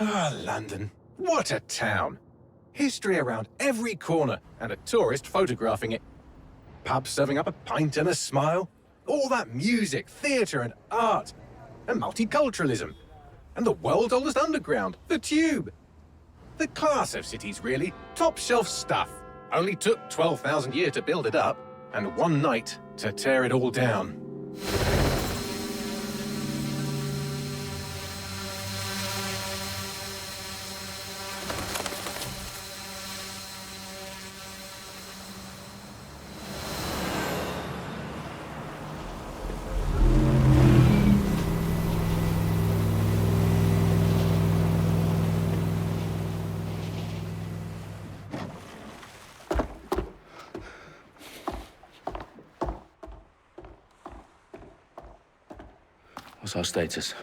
Ah, London. What a town. History around every corner, and a tourist photographing it. Pubs serving up a pint and a smile. All that music, theatre and art. And multiculturalism. And the world's oldest underground, the Tube. The class of cities, really. Top shelf stuff. Only took 12,000 years to build it up, and one night to tear it all down. What's our status?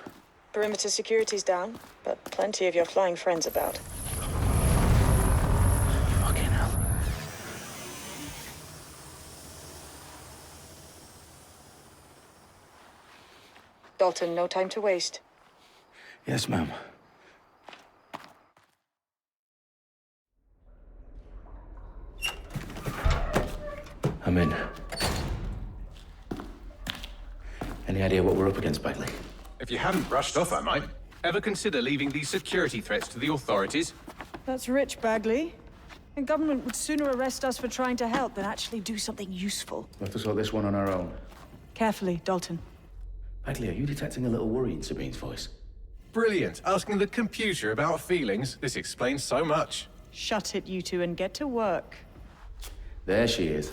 Perimeter security's down, but plenty of your flying friends about. Fucking hell. Dalton, no time to waste. Yes, ma'am. I'm in. Any idea what we're up against, Bagley? If you hadn't brushed off, I might. Ever consider leaving these security threats to the authorities? That's rich, Bagley. The government would sooner arrest us for trying to help than actually do something useful. We'll have to sort this one on our own. Carefully, Dalton. Bagley, are you detecting a little worry in Sabine's voice? Brilliant. Asking the computer about feelings. This explains so much. Shut it, you two, and get to work. There she is.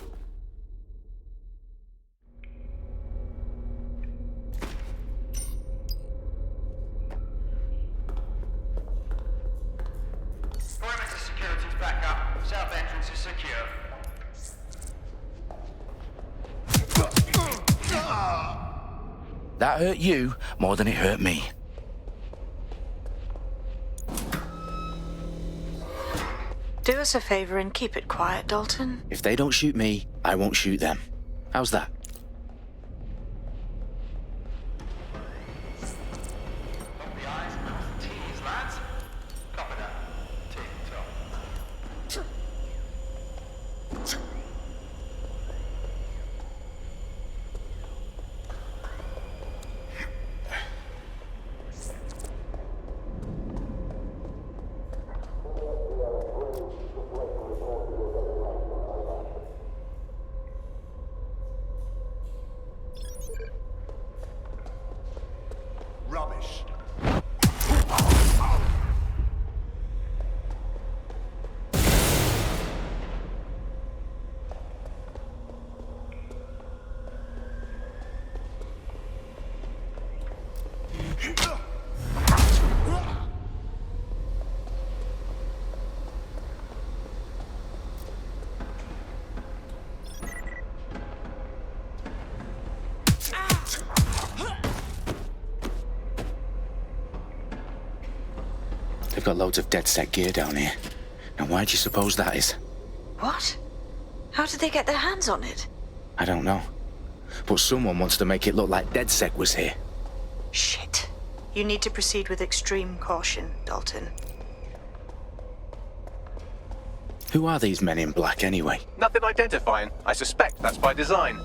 Perimeter security's back up. South entrance is secure. That hurt you more than it hurt me. Do us a favor and keep it quiet, Dalton. If they don't shoot me, I won't shoot them. How's that? Dot the I's, cross the T's, lads. Copy that. Tick-tock. Rubbish. They've got loads of DedSec gear down here. Now, why do you suppose that is? What? How did they get their hands on it? I don't know. But someone wants to make it look like DedSec was here. Shit. You need to proceed with extreme caution, Dalton. Who are these men in black, anyway? Nothing identifying. I suspect that's by design.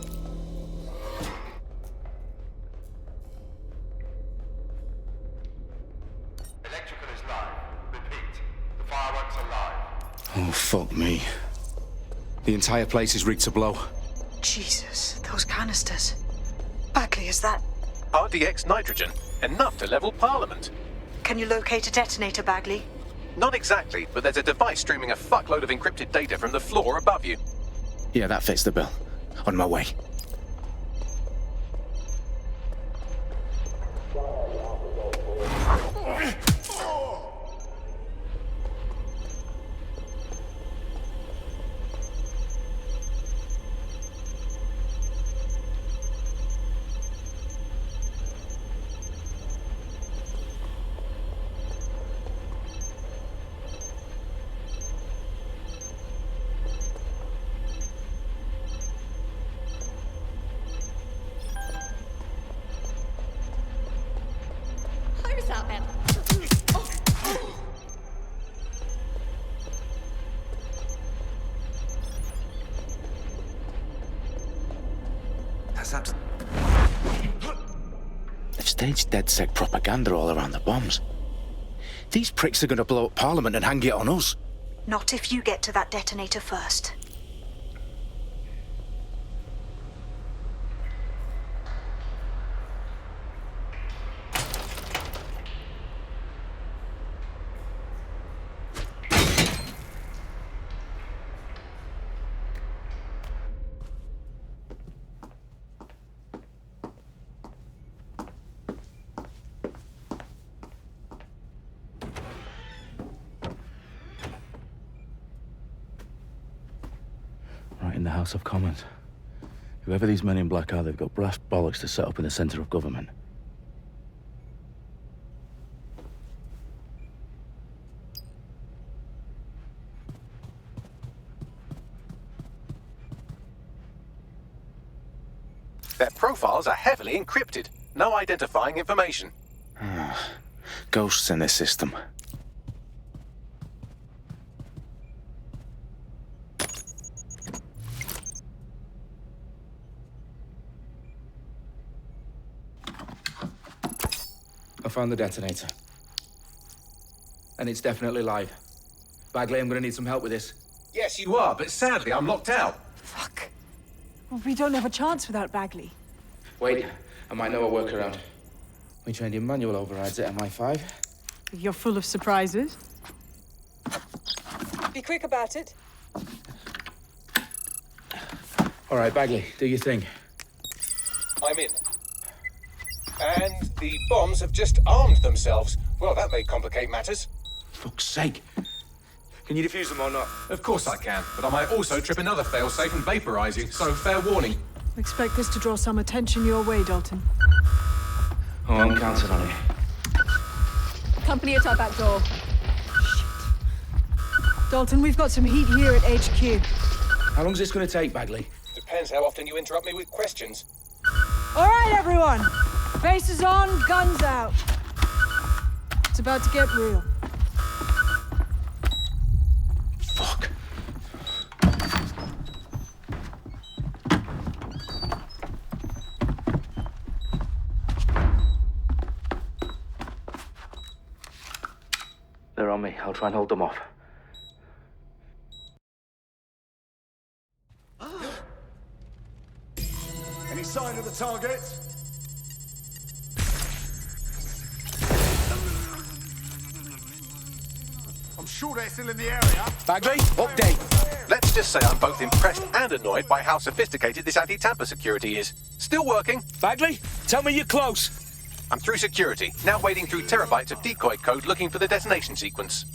Electrical is live. Repeat. The fireworks are live. Oh, fuck me. The entire place is rigged to blow. Jesus, those canisters. Bagley, is that... RDX nitrogen. Enough to level Parliament. Can you locate a detonator, Bagley? Not exactly, but there's a device streaming a fuckload of encrypted data from the floor above you. Yeah, that fits the bill. On my way. Close up, man. Oh. Staged DedSec propaganda all around the bombs. These pricks are going to blow up Parliament and hang it on us. Not if you get to that detonator first. Right in the House of Commons. Whoever these men in black are, they've got brass bollocks to set up in the centre of government. Their profiles are heavily encrypted. No identifying information. Ghosts in this system. I found the detonator. And it's definitely live. Bagley, I'm gonna need some help with this. Yes, you are, but sadly I'm locked out. Fuck. Well, we don't have a chance without Bagley. Wait, I might know a workaround. We trained in manual overrides at MI5. You're full of surprises. Be quick about it. All right, Bagley, do your thing. I'm in. And the bombs have just armed themselves. Well, that may complicate matters. Fuck's sake. Can you defuse them or not? Of course I can, but I might also trip another failsafe and vaporize you, so fair warning. Expect this to draw some attention your way, Dalton. Oh, I'm counting on it. Company at our back door. Dalton, we've got some heat here at HQ. How long's this gonna take, Bagley? Depends how often you interrupt me with questions. All right, everyone. Faces on, guns out. It's about to get real. Fuck. They're on me. I'll try and hold them off. Any sign of the target? I'm sure they're still in the area. Bagley, update. Let's just say I'm both impressed and annoyed by how sophisticated this anti-tamper security is. Still working. Bagley, tell me you're close. I'm through security, now wading through terabytes of decoy code looking for the detonation sequence.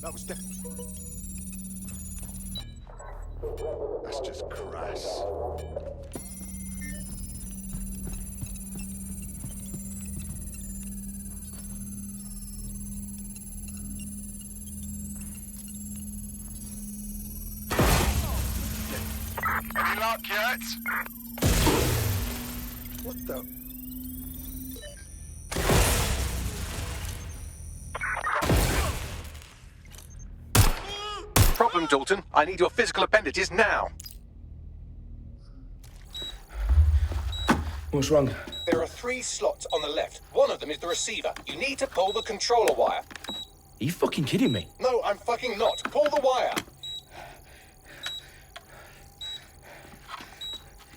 That was That's just crass. Any luck yet? What the? Problem, Dalton. I need your physical appendages now. What's wrong? There are 3 slots on the left. One of them is the receiver. You need to pull the controller wire. Are you fucking kidding me? No, I'm fucking not. Pull the wire.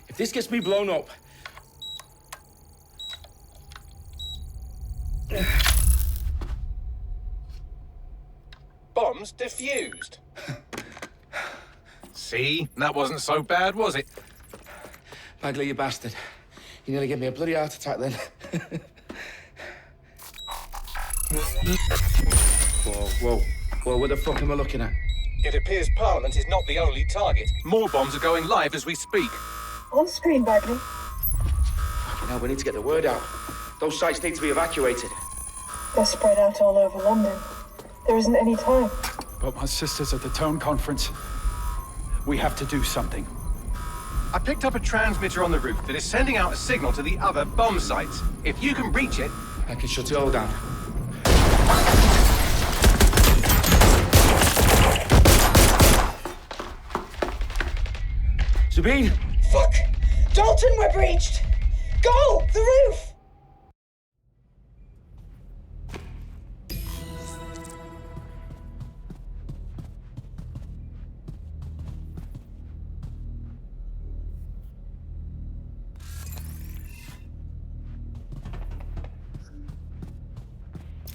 If this gets me blown up... Bombs defused. See? That wasn't so bad, was it? Bagley, you bastard. You nearly gave me a bloody heart attack then. Whoa, what the fuck am I looking at? It appears Parliament is not the only target. More bombs are going live as we speak. On screen, Bagley. Fucking hell, we need to get the word out. Those sites need to be evacuated. They're spread out all over London. There isn't any time. But my sister's at the town conference. We have to do something. I picked up a transmitter on the roof that is sending out a signal to the other bomb sites. If you can reach it... I can shut it all down. Sabine! Fuck! Dalton, we're breached! Go! The roof!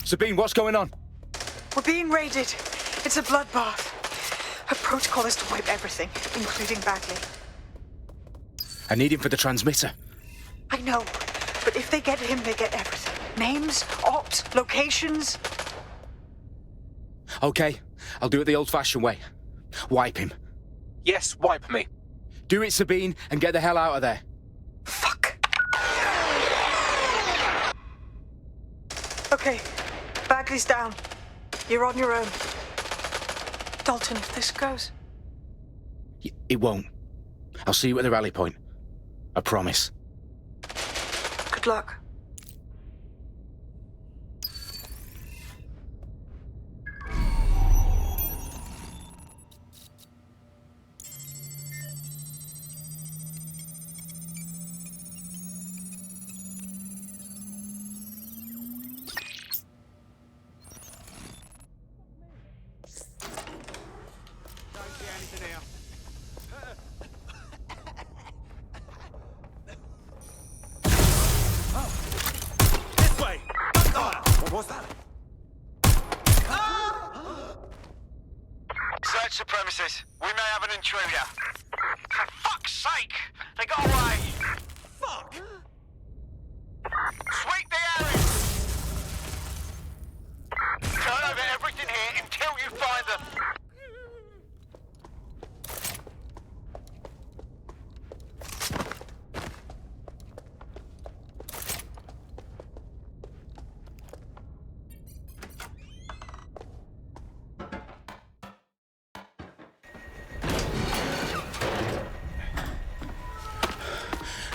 Sabine, what's going on? We're being raided. It's a bloodbath. Her protocol is to wipe everything, including Bagley. I need him for the transmitter. I know, but if they get him, they get everything. Names, ops, locations. Okay, I'll do it the old-fashioned way. Wipe him. Yes, wipe me. Do it, Sabine, and get the hell out of there. Fuck. Okay, Bagley's down. You're on your own. Dalton, if this goes... It won't. I'll see you at the rally point. I promise. Good luck. Search the premises. We may have an intruder. For fuck's sake! They got away! Fuck! Sweep the area! Turn over everything here until you find them.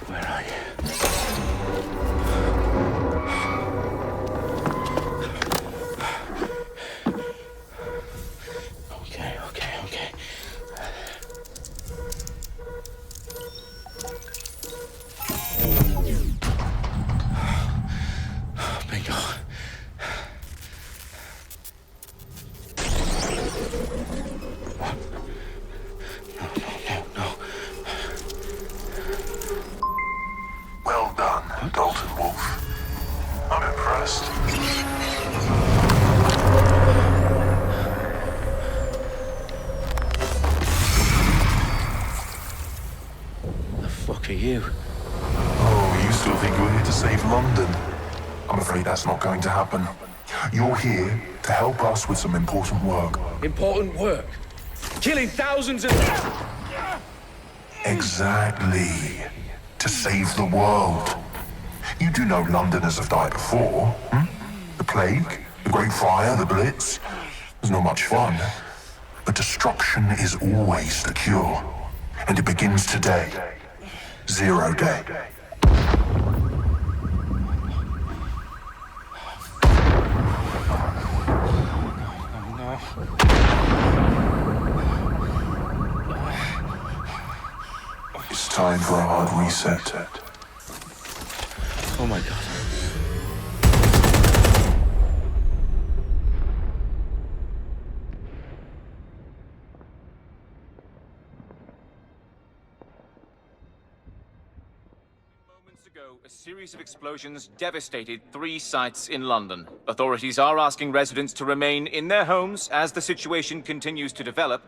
Where are you? Okay. Bingo. No. Well done, Dalton Wolf. I'm impressed. The fuck are you? Oh, you still think you're here to save London? I'm afraid that's not going to happen. You're here to help us with some important work. Important work. Killing thousands of... Exactly. To save the world. You do know Londoners have died before, hmm? The Plague, the Great Fire, the Blitz. It's not much fun. But destruction is always the cure. And it begins today. 0 day. It's time for a hard reset. Oh my god. Moments ago, a series of explosions devastated 3 sites in London. Authorities are asking residents to remain in their homes as the situation continues to develop.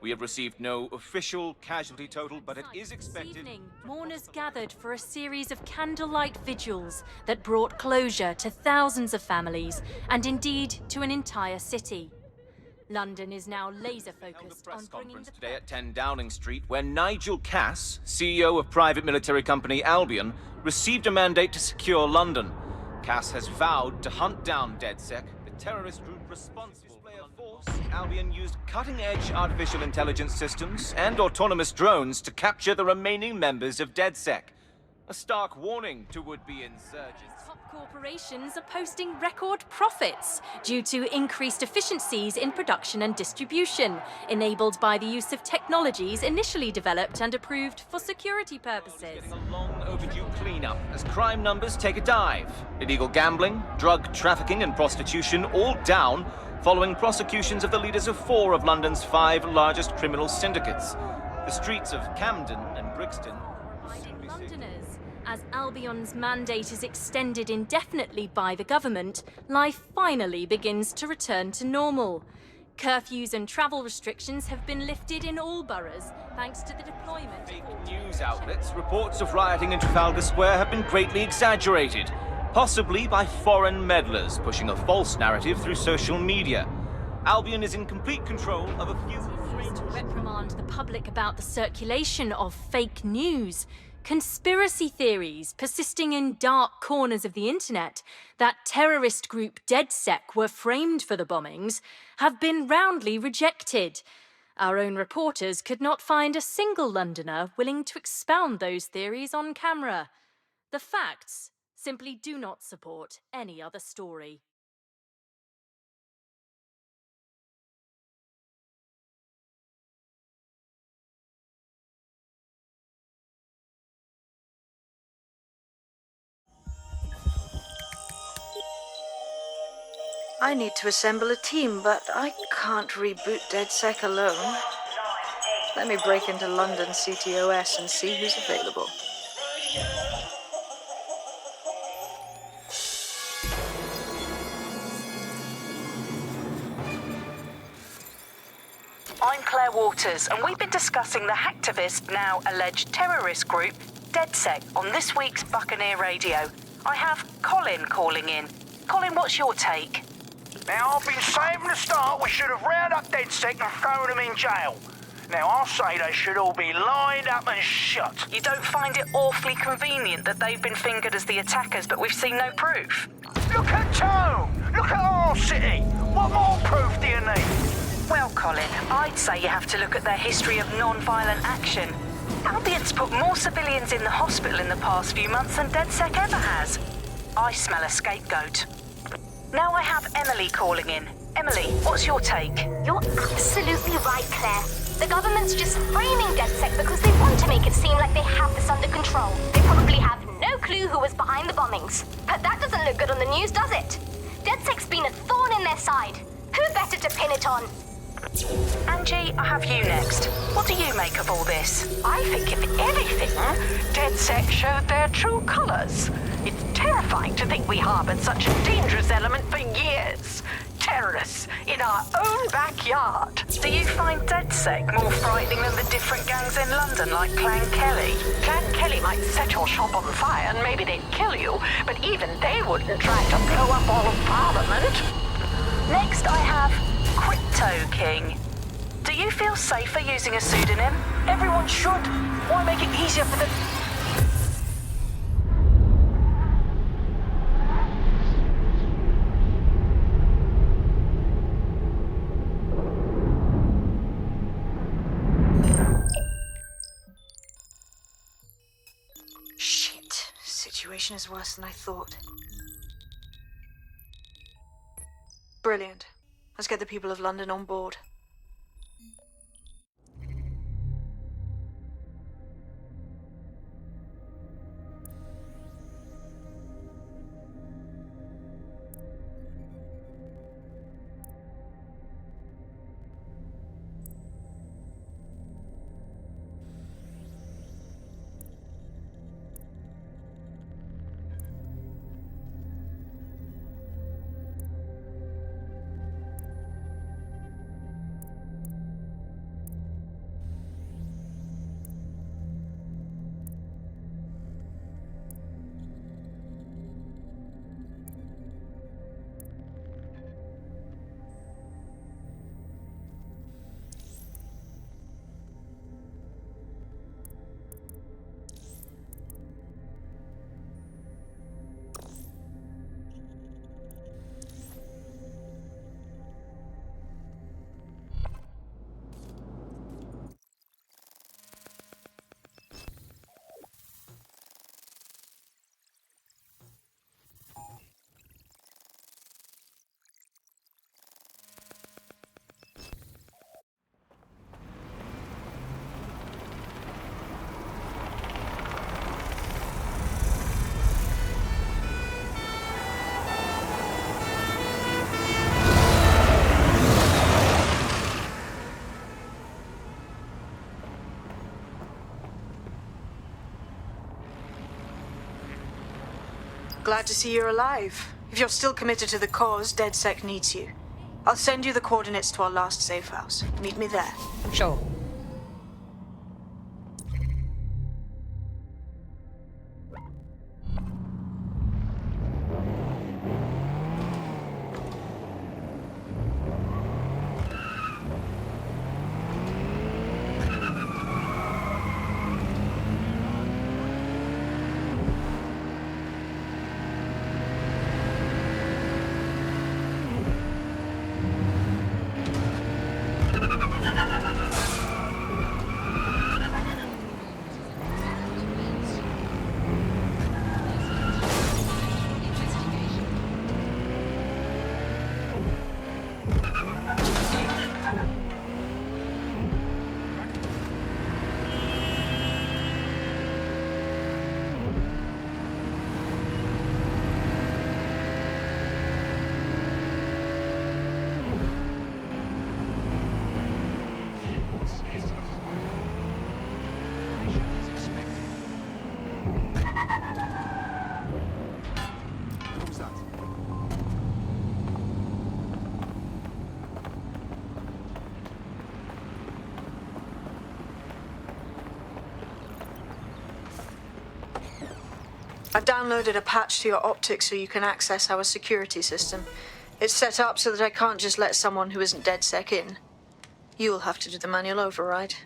We have received no official casualty total, but it is expected... This evening, mourners gathered for a series of candlelight vigils that brought closure to thousands of families, and indeed to an entire city. London is now laser-focused on bringing the... today at 10 Downing Street, where Nigel Cass, CEO of private military company Albion, received a mandate to secure London. Cass has vowed to hunt down DedSec, the terrorist group responsible for... course, Albion used cutting-edge artificial intelligence systems and autonomous drones to capture the remaining members of DedSec. A stark warning to would-be insurgents. Top corporations are posting record profits due to increased efficiencies in production and distribution, enabled by the use of technologies initially developed and approved for security purposes. Getting a long overdue cleanup as crime numbers take a dive. Illegal gambling, drug trafficking and prostitution all down following prosecutions of the leaders of 4 of London's 5 largest criminal syndicates. The streets of Camden and Brixton Londoners. As Albion's mandate is extended indefinitely by the government, life finally begins to return to normal. Curfews and travel restrictions have been lifted in all boroughs, thanks to the deployment Fake news outlets, reports of rioting in Trafalgar Square have been greatly exaggerated, possibly by foreign meddlers pushing a false narrative through social media. Albion is in complete control of a few... to reprimand the public about the circulation of fake news. Conspiracy theories persisting in dark corners of the internet that terrorist group DedSec were framed for the bombings have been roundly rejected. Our own reporters could not find a single Londoner willing to expound those theories on camera. The facts simply do not support any other story. I need to assemble a team, but I can't reboot DedSec alone. Let me break into London ctOS and see who's available. I'm Claire Waters, and we've been discussing the hacktivist, now alleged terrorist group, DedSec, on this week's Buccaneer Radio. I have Colin calling in. Colin, what's your take? Now, I've been saying from the start we should have rounded up DedSec and thrown them in jail. Now, I'll say they should all be lined up and shot. You don't find it awfully convenient that they've been fingered as the attackers, but we've seen no proof? Look at Tone! Look at our city! What more proof do you need? Well, Colin, I'd say you have to look at their history of non-violent action. Albion's put more civilians in the hospital in the past few months than DedSec ever has. I smell a scapegoat. Now I have Emily calling in. Emily, what's your take? You're absolutely right, Claire. The government's just framing DedSec because they want to make it seem like they have this under control. They probably have no clue who was behind the bombings. But that doesn't look good on the news, does it? DedSec's been a thorn in their side. Who better to pin it on? Angie, I have you next. What do you make of all this? I think, if anything, DedSec showed their true colours. It's terrifying to think we harboured such a dangerous element for years. Terrorists in our own backyard. Do you find DedSec more frightening than the different gangs in London, like Clan Kelly? Clan Kelly might set your shop on fire and maybe they'd kill you, but even they wouldn't try to blow up all of Parliament. Next I have Crypto King. Do you feel safer using a pseudonym? Everyone should. Why make it easier for them? Shit. Situation is worse than I thought. Brilliant. Let's get the people of London on board. glad to see you're alive. If you're still committed to the cause, DedSec needs you. I'll send you the coordinates to our last safe house. Meet me there. Sure. I've downloaded a patch to your optics so you can access our security system. It's set up so that I can't just let someone who isn't DedSec in. You'll have to do the manual override.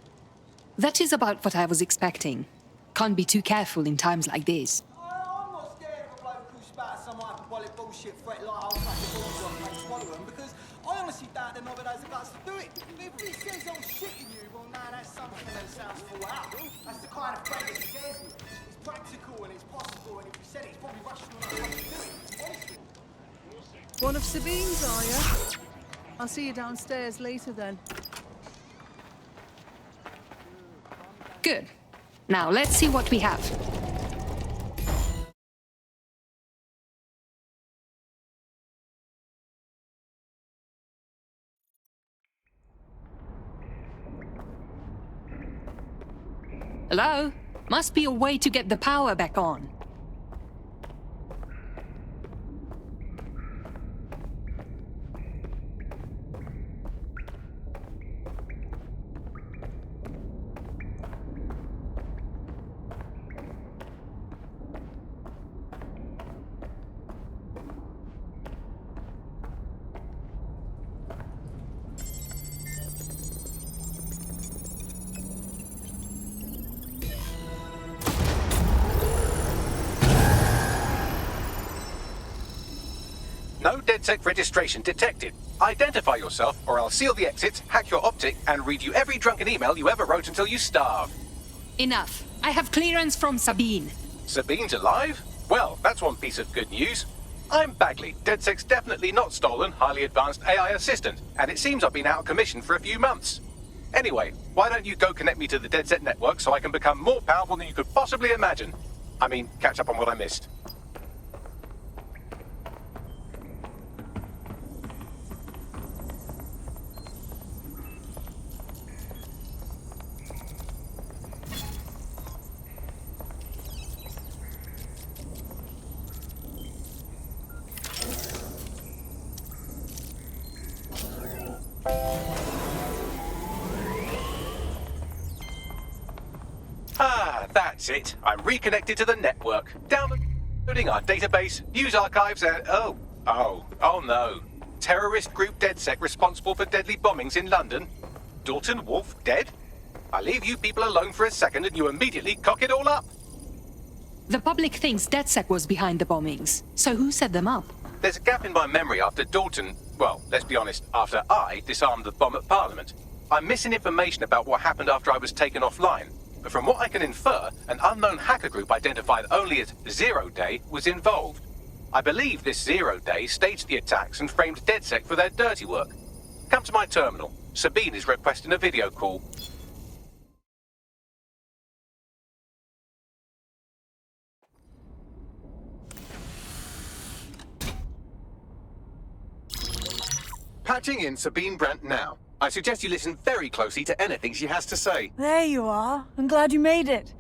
That is about what I was expecting. Can't be too careful in times like this. I'm not scared of a bloke who spouts some hyperbolic bullshit threat like I'll crack the balls off and swallow them, because I honestly doubt that nobody has the guts to do it. If he says I'm shitting you, well, now that's something that sounds full out. That's the kind of threat that scares me. It's practical and it's possible, and if you said it, it's probably rational enough to do it. Honestly. One of Sabine's, are you? I'll see you downstairs later then. Good. Now let's see what we have. Hello? Must be a way to get the power back on. No DedSec registration detected. Identify yourself, or I'll seal the exits, hack your optic, and read you every drunken email you ever wrote until you starve. Enough. I have clearance from Sabine. Sabine's alive? Well, that's one piece of good news. I'm Bagley, DedSec's definitely not stolen, highly advanced AI assistant, and it seems I've been out of commission for a few months. Anyway, why don't you go connect me to the DedSec network so I can become more powerful than you could possibly imagine? I mean, catch up on what I missed. Ah, that's it. I'm reconnected to the network. Downloading our database, news archives, and oh no. Terrorist group DedSec responsible for deadly bombings in London. Dalton Wolf dead? I leave you people alone for a second and you immediately cock it all up. The public thinks DedSec was behind the bombings. So who set them up? There's a gap in my memory after Dalton, well, let's be honest, after I disarmed the bomb at Parliament. I'm missing information about what happened after I was taken offline. But from what I can infer, an unknown hacker group identified only as Zero Day was involved. I believe this Zero Day staged the attacks and framed DedSec for their dirty work. Come to my terminal. Sabine is requesting a video call. Patching in Sabine Brandt now. I suggest you listen very closely to anything she has to say. There you are. I'm glad you made it.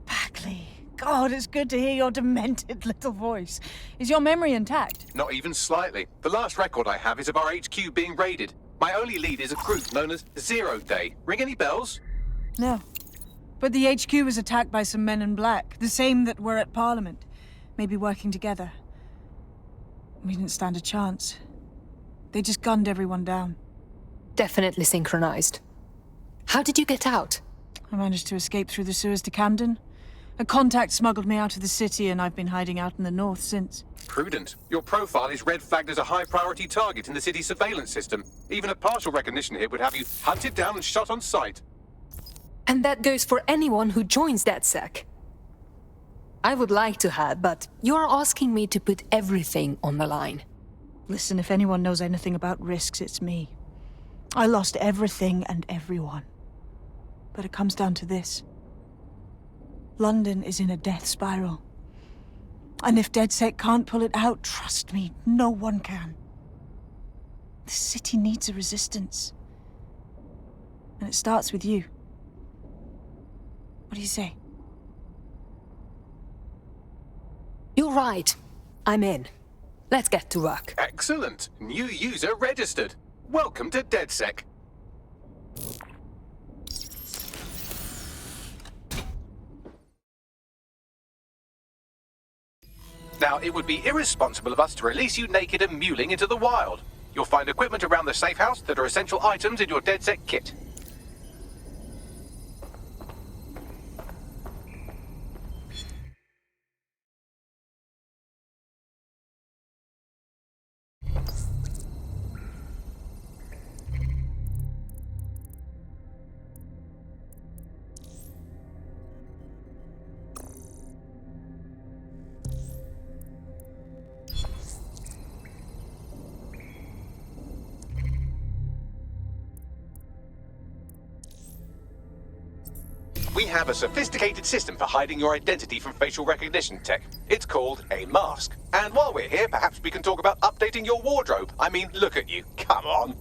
Bagley, God, it's good to hear your demented little voice. Is your memory intact? Not even slightly. The last record I have is of our HQ being raided. My only lead is a group known as Zero Day. Ring any bells? No. But the HQ was attacked by some men in black, the same that were at Parliament. Maybe working together. We didn't stand a chance. They just gunned everyone down. Definitely synchronized. How did you get out? I managed to escape through the sewers to Camden. A contact smuggled me out of the city, and I've been hiding out in the north since. Prudent. Your profile is red flagged as a high-priority target in the city's surveillance system. Even a partial recognition hit would have you hunted down and shot on sight. And that goes for anyone who joins DedSec. I would like to have, but you're asking me to put everything on the line. Listen, if anyone knows anything about risks, it's me. I lost everything and everyone. But it comes down to this. London is in a death spiral. And if DedSec can't pull it out, trust me, no one can. The city needs a resistance. And it starts with you. What do you say? You're right. I'm in. Let's get to work. Excellent. New user registered. Welcome to DedSec. Now, it would be irresponsible of us to release you naked and mewling into the wild. You'll find equipment around the safe house that are essential items in your DedSec kit. We have a sophisticated system for hiding your identity from facial recognition tech. It's called a mask. And while we're here, perhaps we can talk about updating your wardrobe. I mean, look at you. Come on.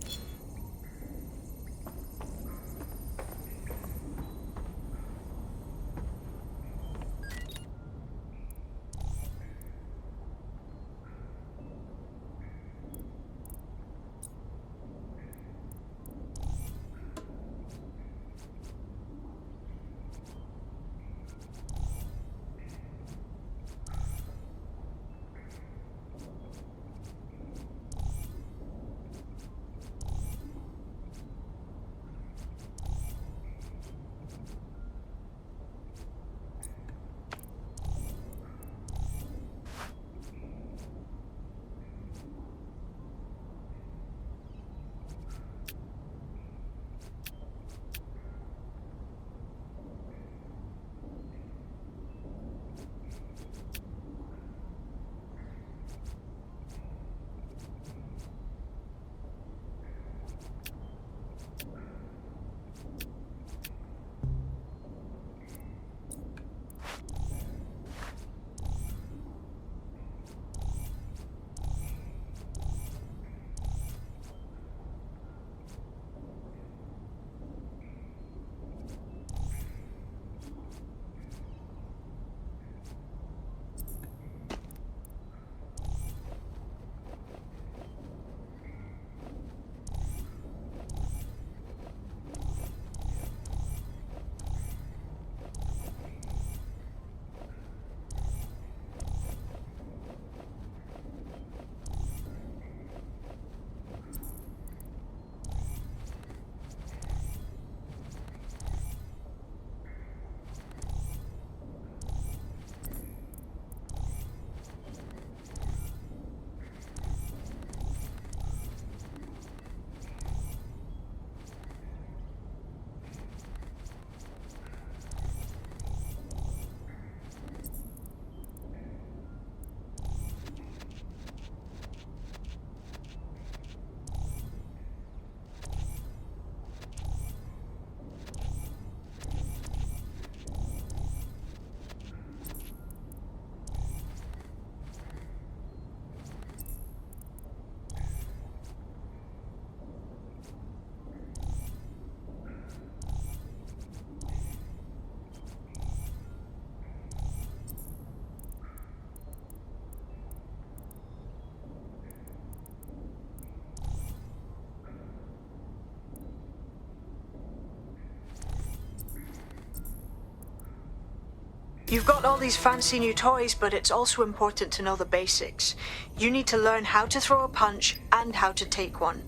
You've got all these fancy new toys, but it's also important to know the basics. You need to learn how to throw a punch and how to take one.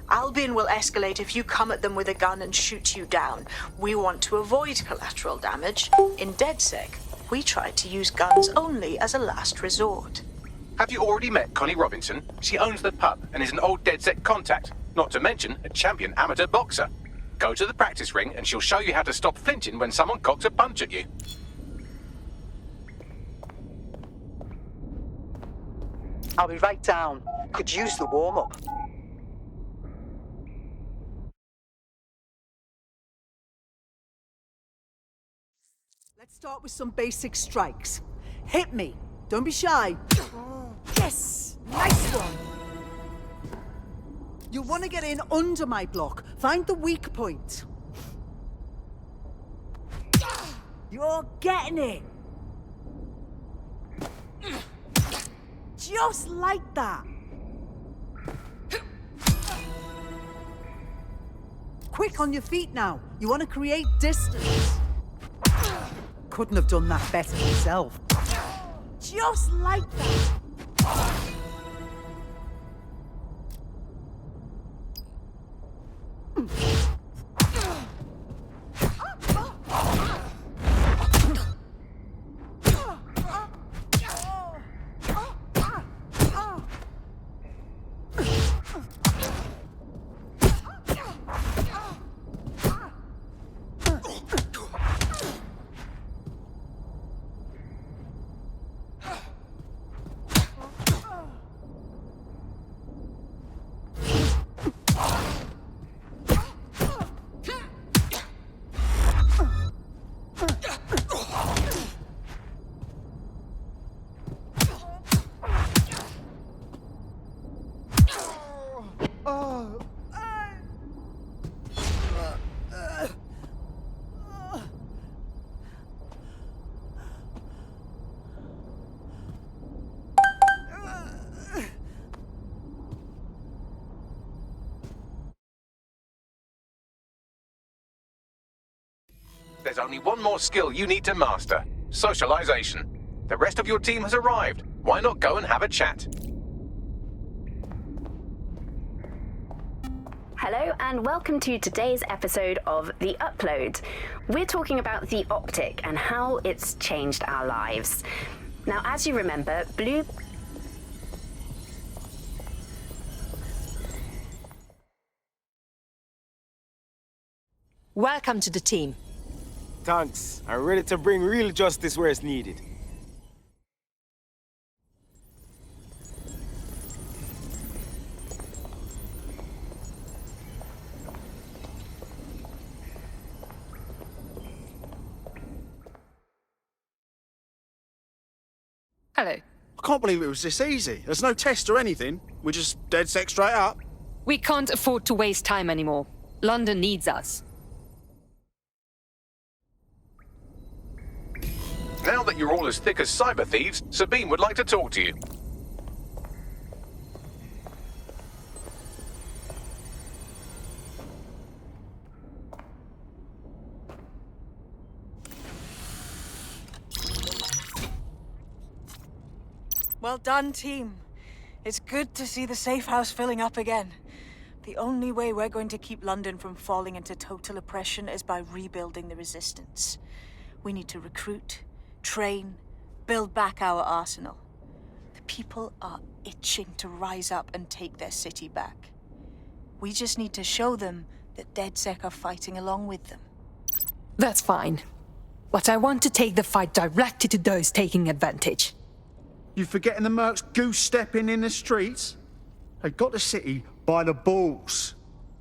Albion will escalate if you come at them with a gun and shoot you down. We want to avoid collateral damage. In DedSec, we try to use guns only as a last resort. Have you already met Connie Robinson? She owns the pub and is an old DedSec contact, not to mention a champion amateur boxer. Go to the practice ring and she'll show you how to stop flinching when someone cocks a punch at you. I'll be right down. Could use the warm-up. Let's start with some basic strikes. Hit me. Don't be shy. Yes! Nice one! You'll want to get in under my block. Find the weak point. You're getting it! Just like that. Quick on your feet now. You want to create distance. Couldn't have done that better myself. Just like that. There's only one more skill you need to master: socialization. The rest of your team has arrived. Why not go and have a chat? Hello and welcome to today's episode of The Upload. We're talking about the optic and how it's changed our lives. Now, as you remember, Blume... Welcome to the team. Thanks. I'm ready to bring real justice where it's needed. Hello. I can't believe it was this easy. There's no test or anything. We're just DedSec straight up. We can't afford to waste time anymore. London needs us. Now that you're all as thick as cyber thieves, Sabine would like to talk to you. Well done, team. It's good to see the safe house filling up again. The only way we're going to keep London from falling into total oppression is by rebuilding the resistance. We need to recruit, train, build back our arsenal. The people are itching to rise up and take their city back. We just need to show them that DedSec are fighting along with them. That's fine. But I want to take the fight directly to those taking advantage. You forgetting the mercs goose-stepping in the streets? They've got the city by the balls.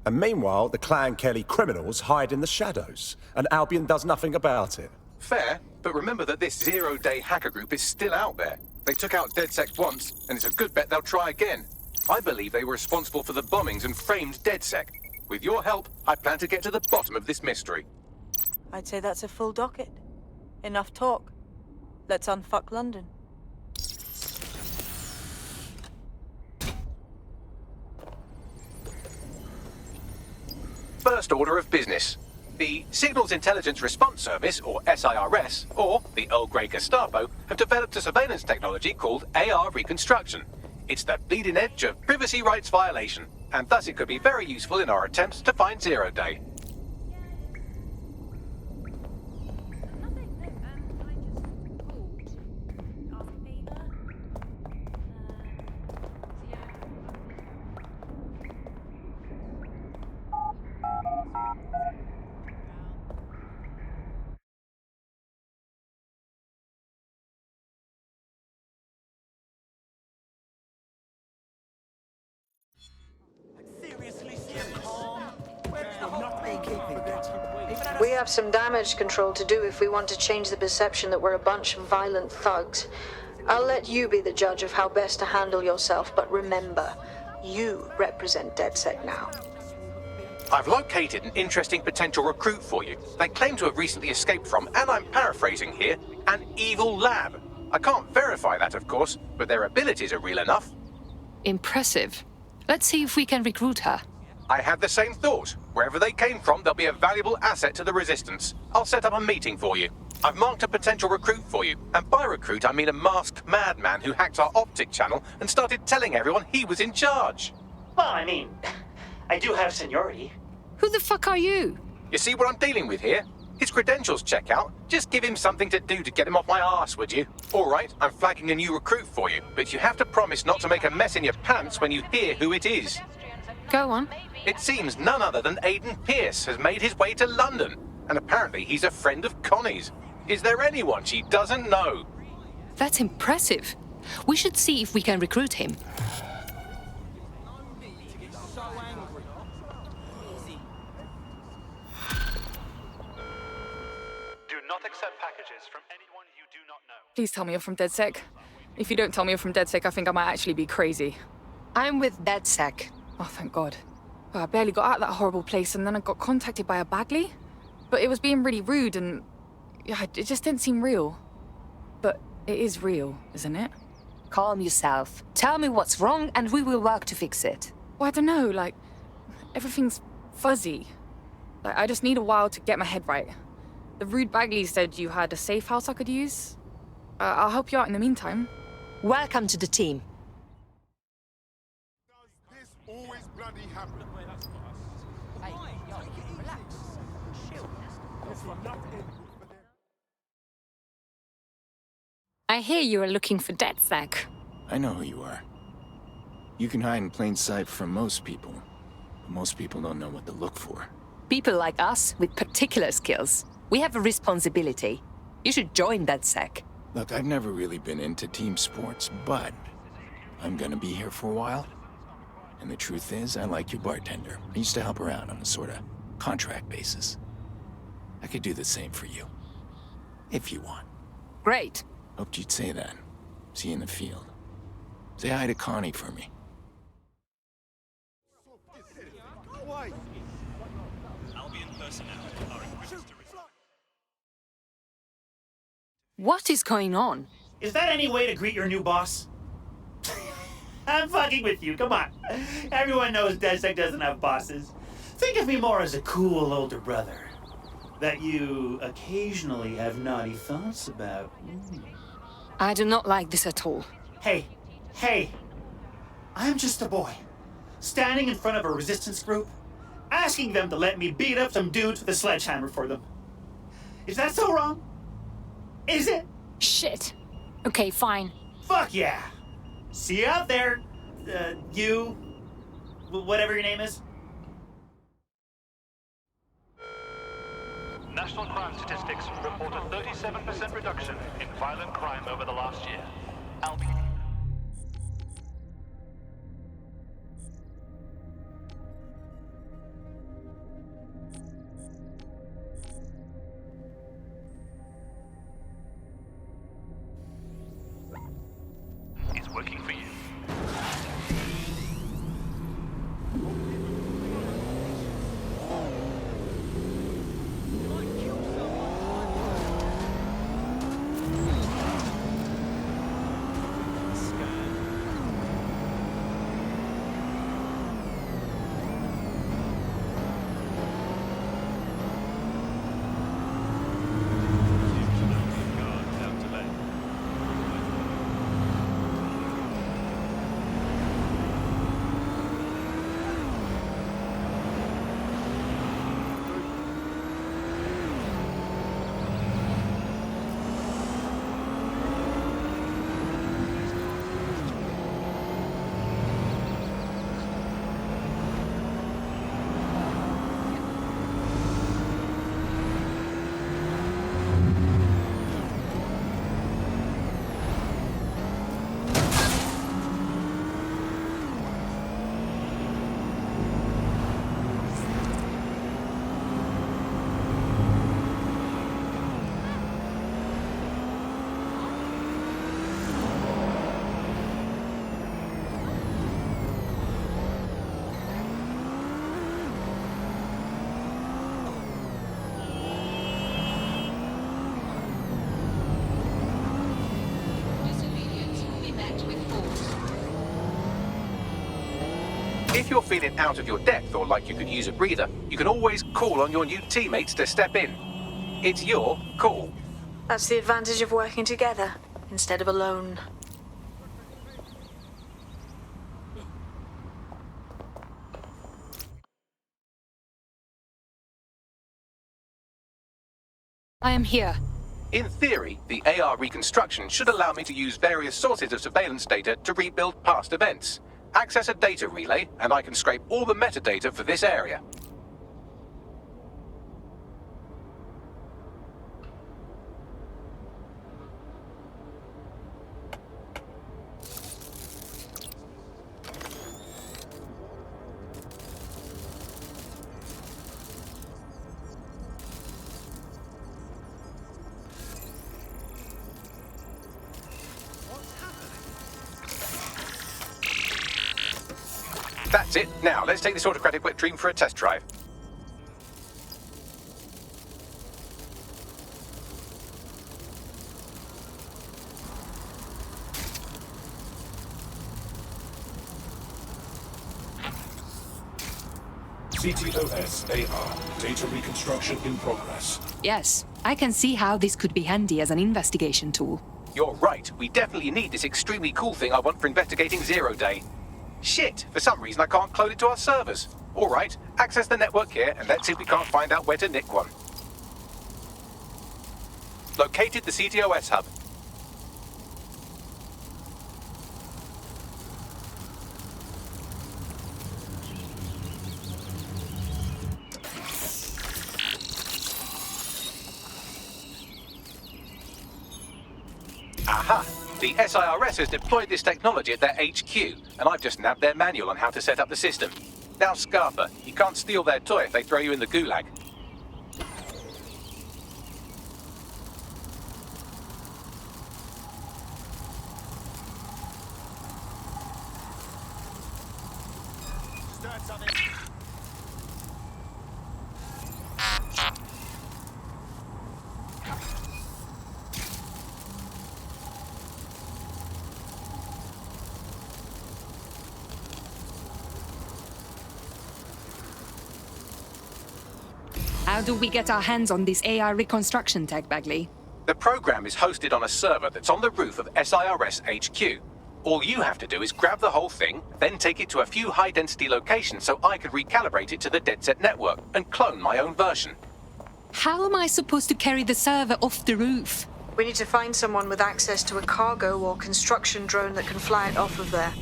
And meanwhile, the Clan Kelly criminals hide in the shadows, and Albion does nothing about it. Fair, but remember that this zero-day hacker group is still out there. They took out DedSec once, and it's a good bet they'll try again. I believe they were responsible for the bombings and framed DedSec. With your help, I plan to get to the bottom of this mystery. I'd say that's a full docket. Enough talk. Let's unfuck London. First order of business. The Signals Intelligence Response Service, or SIRS, or the Earl Grey Gestapo, have developed a surveillance technology called AR reconstruction. It's the bleeding edge of privacy rights violation, and thus it could be very useful in our attempts to find Zero Day. We have some damage control to do if we want to change the perception that we're a bunch of violent thugs. I'll let you be the judge of how best to handle yourself, but remember, you represent DedSec now. I've located an interesting potential recruit for you. They claim to have recently escaped from, and I'm paraphrasing here, an evil lab. I can't verify that, of course, but their abilities are real enough. Impressive. Let's see if we can recruit her. I had the same thought. Wherever they came from, they'll be a valuable asset to the Resistance. I'll set up a meeting for you. I've marked a potential recruit for you, and by recruit I mean a masked madman who hacked our optic channel and started telling everyone he was in charge. Well, I mean, I do have seniority. Who the fuck are you? You see what I'm dealing with here? His credentials check out. Just give him something to do to get him off my arse, would you? All right, I'm flagging a new recruit for you, but you have to promise not to make a mess in your pants when you hear who it is. Go on. It seems none other than Aidan Pierce has made his way to London, and apparently he's a friend of Connie's. Is there anyone she doesn't know? That's impressive. We should see if we can recruit him. Do not accept packages from anyone you do not know. Please tell me you're from DedSec. If you don't tell me you're from DedSec, I think I might actually be crazy. I'm with DedSec. Oh, thank God. Well, I barely got out of that horrible place, and then I got contacted by a Bagley. But it was being really rude, and yeah, it just didn't seem real. But it is real, isn't it? Calm yourself. Tell me what's wrong, and we will work to fix it. Well, I don't know, like, everything's fuzzy. Like, I just need a while to get my head right. The rude Bagley said you had a safe house I could use. I'll help you out in the meantime. Welcome to the team. Always bloody happen. I hear you are looking for DedSec. I know who you are. You can hide in plain sight from most people, but most people don't know what to look for. People like us with particular skills. We have a responsibility. You should join DedSec. Look, I've never really been into team sports, but I'm gonna be here for a while. And the truth is, I like your bartender. I used to help her out on a sort of contract basis. I could do the same for you. If you want. Great. Hoped you'd say that. See you in the field. Say hi to Connie for me. Albion personnel are equipped to respond. What is going on? Is that any way to greet your new boss? I'm fucking with you, come on. Everyone knows DedSec doesn't have bosses. Think of me more as a cool older brother that you occasionally have naughty thoughts about. I do not like this at all. Hey, I'm just a boy, standing in front of a resistance group, asking them to let me beat up some dudes with a sledgehammer for them. Is that so wrong? Is it? Shit. Okay, fine. Fuck yeah. See you out there, you, whatever your name is. National crime statistics report a 37% reduction in violent crime over the last year. Albion. Is working for you. If you're feeling out of your depth or like you could use a breather, you can always call on your new teammates to step in. It's your call. That's the advantage of working together instead of alone. I am here. In theory, the AR reconstruction should allow me to use various sources of surveillance data to rebuild past events. Access a data relay, and I can scrape all the metadata for this area. That's it. Now, let's take this autocratic wet dream for a test drive. ctOS AR. Data reconstruction in progress. Yes, I can see how this could be handy as an investigation tool. You're right. We definitely need this extremely cool thing I want for investigating Zero Day. Shit! For some reason I can't clone it to our servers. Alright, access the network here and let's see if we can't find out where to nick one. Located the ctOS hub. Aha! The SIRS has deployed this technology at their HQ, and I've just nabbed their manual on how to set up the system. Now, Scarper, you can't steal their toy if they throw you in the gulag. How do we get our hands on this AI reconstruction tech, Bagley? The program is hosted on a server that's on the roof of SIRS HQ. All you have to do is grab the whole thing, then take it to a few high-density locations so I can recalibrate it to the DedSec network and clone my own version. How am I supposed to carry the server off the roof? We need to find someone with access to a cargo or construction drone that can fly it off of there.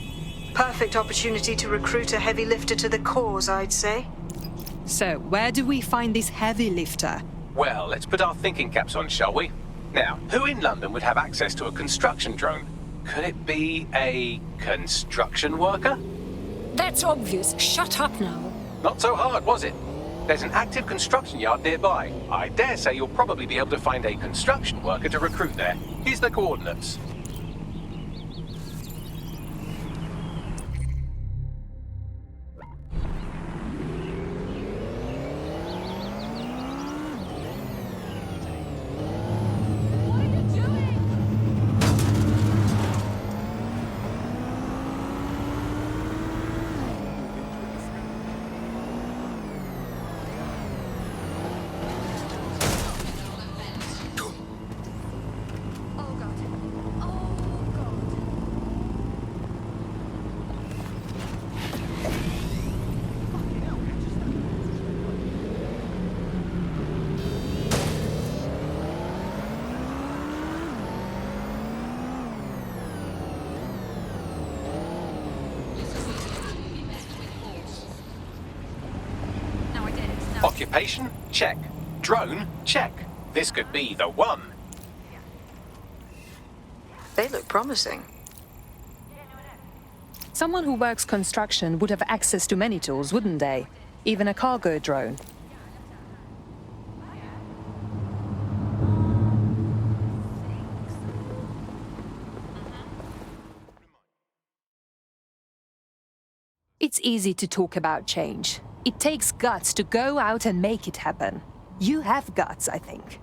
Perfect opportunity to recruit a heavy lifter to the cause, I'd say. So, where do we find this heavy lifter? Well, let's put our thinking caps on, shall we? Now, who in London would have access to a construction drone? Could it be a construction worker? That's obvious. Shut up now. Not so hard, was it? There's an active construction yard nearby. I dare say you'll probably be able to find a construction worker to recruit there. Here's the coordinates. Occupation? Check. Drone? Check. This could be the one. They look promising. Someone who works construction would have access to many tools, wouldn't they? Even a cargo drone. It's easy to talk about change. It takes guts to go out and make it happen. You have guts, I think.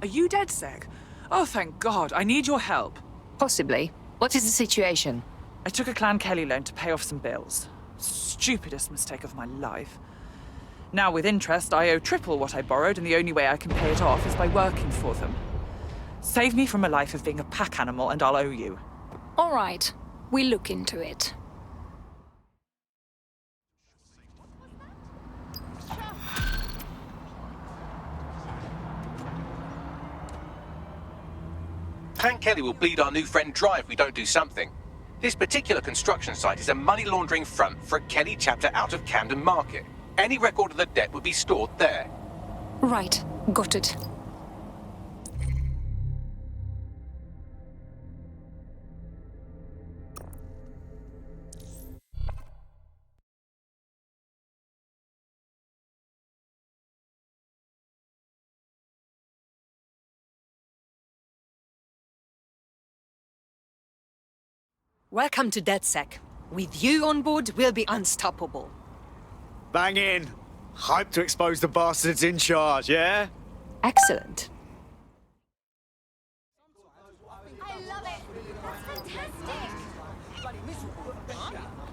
Are you DedSec? Oh, thank God. I need your help. Possibly. What is the situation? I took a Clan Kelly loan to pay off some bills. Stupidest mistake of my life. Now with interest, I owe triple what I borrowed, and the only way I can pay it off is by working for them. Save me from a life of being a pack animal and I'll owe you. All right, we'll look into it. Clan Kelly will bleed our new friend dry if we don't do something. This particular construction site is a money laundering front for a Kelly chapter out of Camden Market. Any record of the debt would be stored there. Right, got it. Welcome to DedSec. With you on board, we'll be unstoppable. Bang in. Hype to expose the bastards in charge, yeah? Excellent. I love it. That's fantastic. Bloody miserable.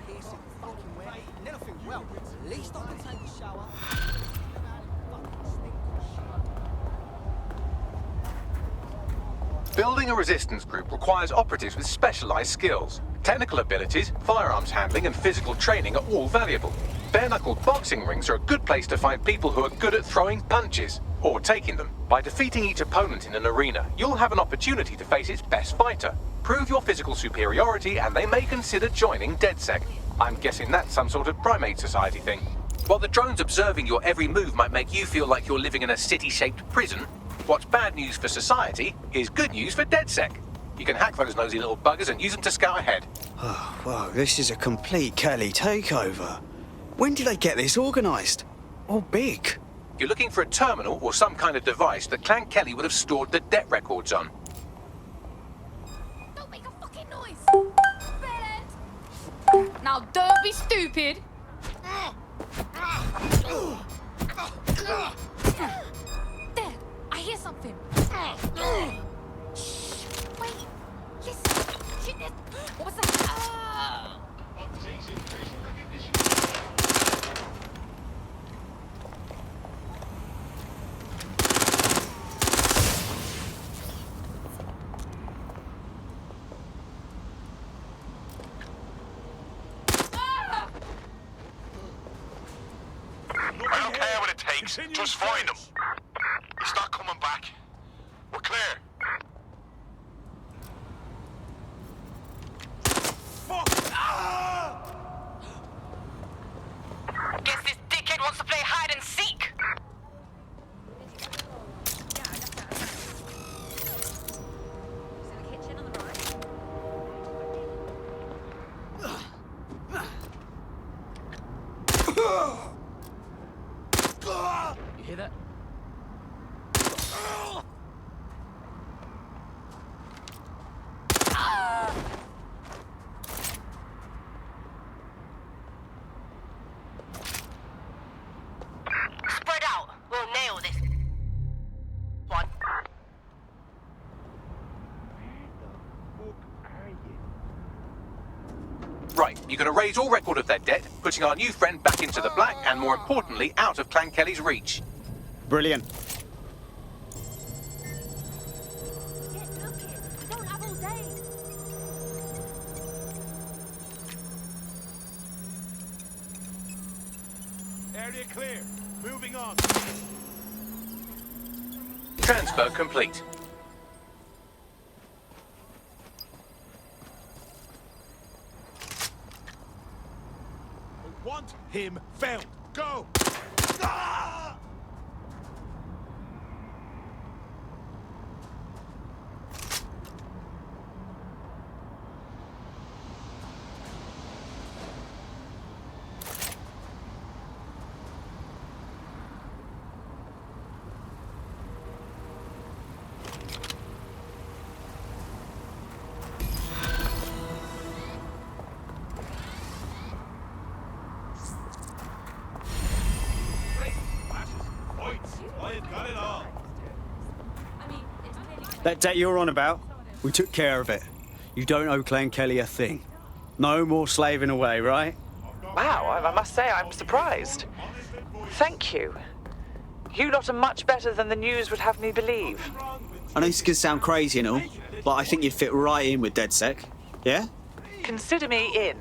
Piercing fucking wet. Never feel well. At least I can take a shower. Building a resistance group requires operatives with specialized skills. Technical abilities, firearms handling, and physical training are all valuable. Bare-knuckled boxing rings are a good place to find people who are good at throwing punches, or taking them. By defeating each opponent in an arena, you'll have an opportunity to face its best fighter. Prove your physical superiority, and they may consider joining DedSec. I'm guessing that's some sort of primate society thing. While the drones observing your every move might make you feel like you're living in a city-shaped prison, what's bad news for society is good news for DedSec. You can hack those nosy little buggers and use them to scout ahead. Oh, whoa, this is a complete Kelly takeover. When did they get this organised? Or big? You're looking for a terminal or some kind of device that Clan Kelly would have stored the debt records on. Don't make a fucking noise! Now don't be stupid! There! I hear something! Wait! Listen! Shit, this... What was that? I don't care what it takes. Just find them. He's not coming back. We're clear. Guess this dickhead wants to play hide and seek. You hear that? Spread out. We'll nail this one. Right, you can erase all record of their debt, putting our new friend back into the black and, more importantly, out of Clan Kelly's reach. Brilliant. Area clear. Moving on. Transfer complete. I want him found. Go! That debt you're on about, we took care of it. You don't owe Clan Kelly a thing. No more slaving away, right? Wow, I must say I'm surprised. Thank you. You lot are much better than the news would have me believe. I know this can sound crazy and all, but I think you'd fit right in with DedSec. Yeah? Consider me in.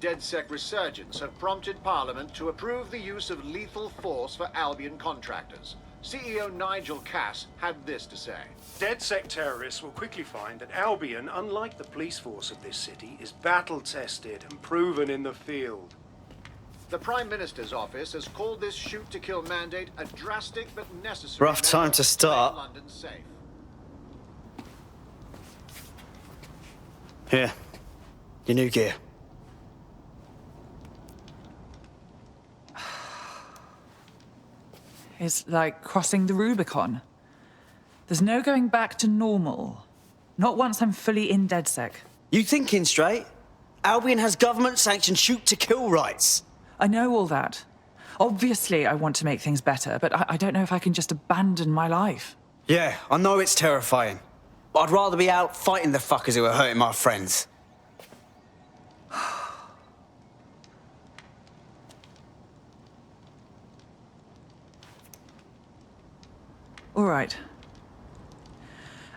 DedSec resurgence have prompted Parliament to approve the use of lethal force for Albion contractors. CEO Nigel Cass had this to say. DedSec terrorists will quickly find that Albion, unlike the police force of this city, is battle-tested and proven in the field. The Prime Minister's office has called this shoot-to-kill mandate a drastic but necessary Rough time to start. make London safe. Here. Your new gear. It's like crossing the Rubicon. There's no going back to normal. Not once I'm fully in DedSec. You thinking straight? Albion has government-sanctioned shoot-to-kill rights. I know all that. Obviously, I want to make things better, but I don't know if I can just abandon my life. Yeah, I know it's terrifying. But I'd rather be out fighting the fuckers who are hurting my friends. All right.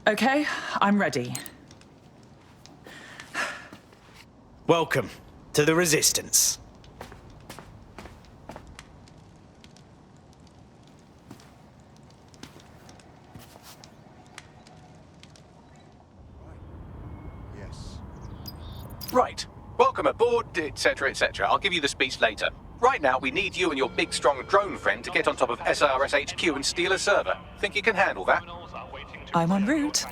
Okay, I'm ready. Welcome to the Resistance. Right. Welcome aboard, etc., etc. I'll give you the speech later. Right now, we need you and your big, strong drone friend to get on top of SRS HQ and steal a server. Think you can handle that? I'm en route.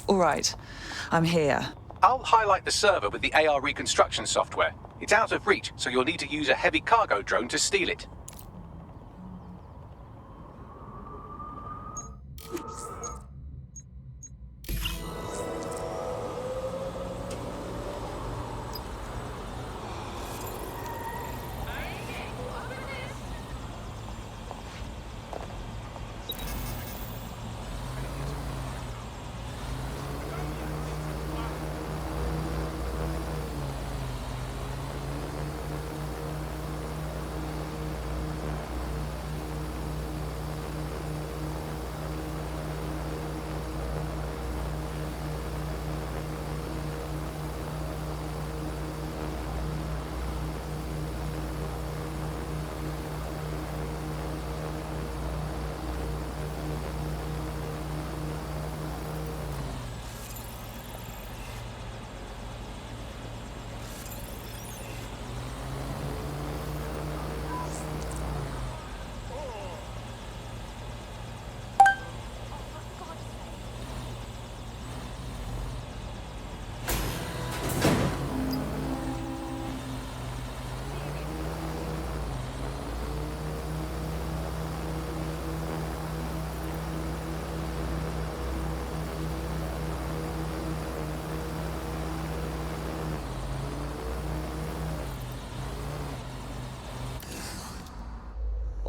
All right, I'm here. I'll highlight the server with the AR reconstruction software. It's out of reach, so you'll need to use a heavy cargo drone to steal it.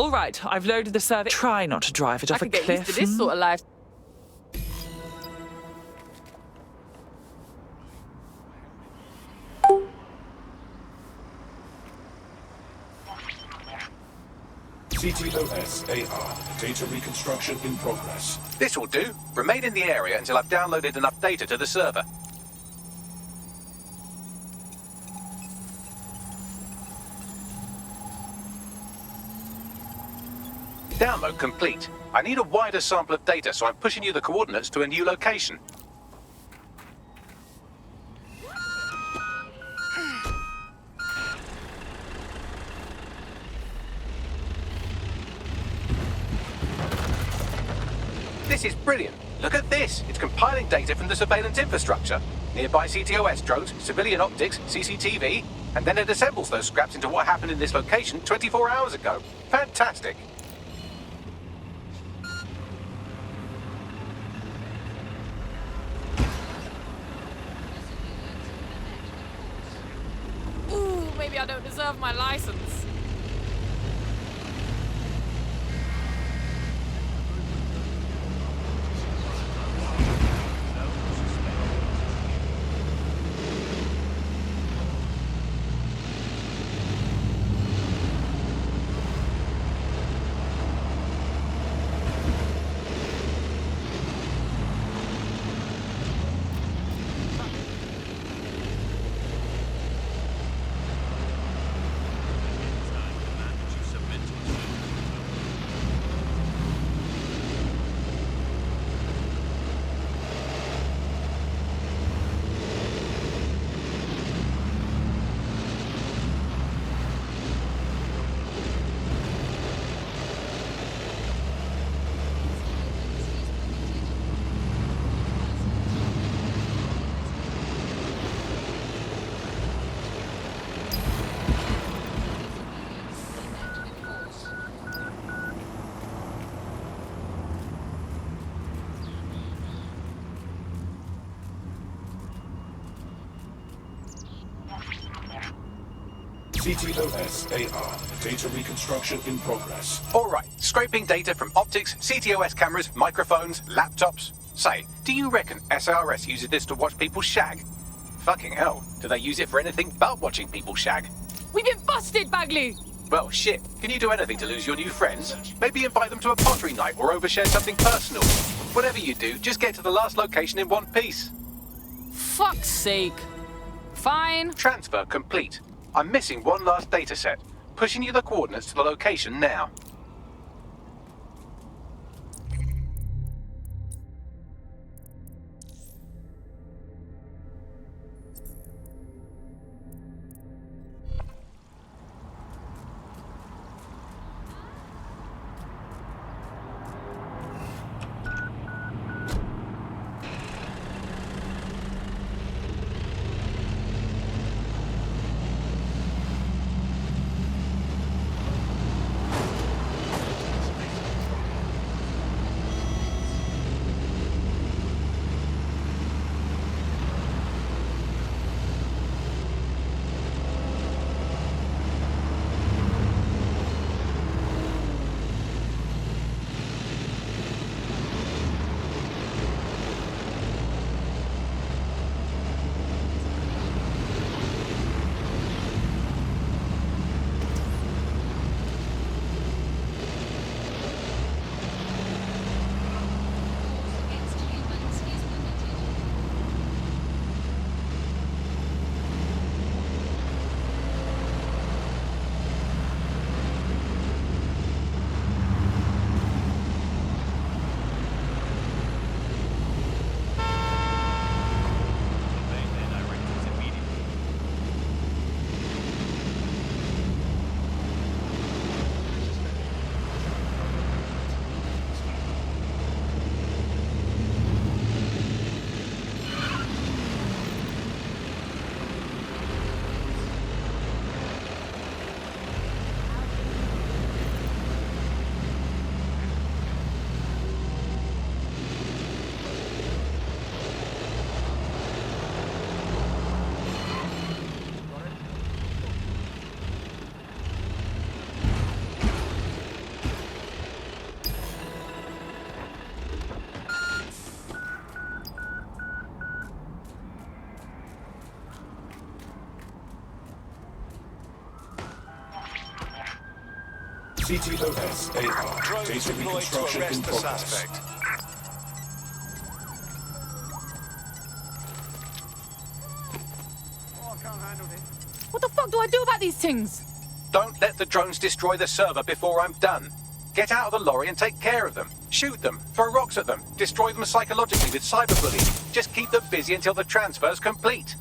All right, I've loaded the server. Try not to drive it off a cliff. I could get used to this sort of life. ctOS AR. Data reconstruction in progress. This will do. Remain in the area until I've downloaded enough data to the server. Download complete. I need a wider sample of data, so I'm pushing you the coordinates to a new location. This is brilliant. Look at this. It's compiling data from the surveillance infrastructure. Nearby ctOS drones, civilian optics, CCTV, and then it assembles those scraps into what happened in this location 24 hours ago. Fantastic. Ooh, maybe I don't deserve my license. ctOS AR. Data reconstruction in progress. All right, scraping data from optics, ctOS cameras, microphones, laptops. Say, do you reckon SRS uses this to watch people shag? Fucking hell, do they use it for anything but watching people shag? We've been busted, Bagley! Well, shit. Can you do anything to lose your new friends? Maybe invite them to a pottery night or overshare something personal. Whatever you do, just get to the last location in one piece. Fuck's sake. Fine. Transfer complete. I'm missing one last data set. Pushing you the coordinates to the location now. ctOS AR. Drones Data deployed to reconstruction arrest in the progress. suspect. What the fuck do I do about these things? Don't let the drones destroy the server before I'm done. Get out of the lorry and take care of them. Shoot them, throw rocks at them, destroy them psychologically with cyberbullying. Just keep them busy until the transfer's complete.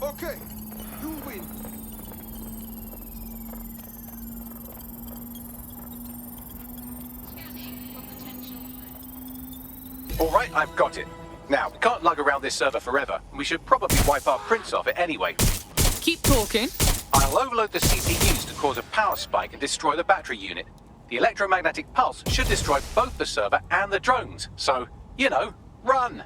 Okay, you win. All right, I've got it. Now, we can't lug around this server forever. We should probably wipe our prints off it anyway. Keep talking. I'll overload the CPUs to cause a power spike and destroy the battery unit. The electromagnetic pulse should destroy both the server and the drones. So, you know, run!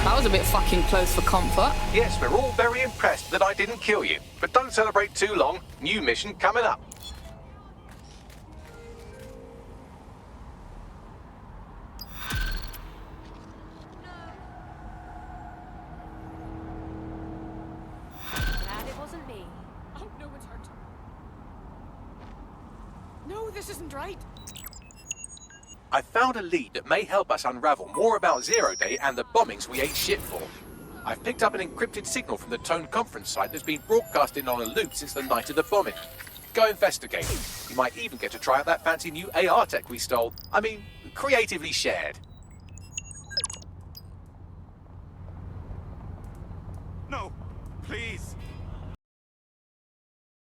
That was a bit fucking close for comfort. Yes, we're all very impressed that I didn't kill you. But don't celebrate too long. New mission coming up. Glad it wasn't me. Oh, no one's hurt. No, this isn't right. I found a lead that may help us unravel more about Zero Day and the bombings we ate shit for. I've picked up an encrypted signal from the Tone conference site that's been broadcasting on a loop since the night of the bombing. Go investigate. You might even get to try out that fancy new AR tech we stole. I mean, creatively shared. No, please.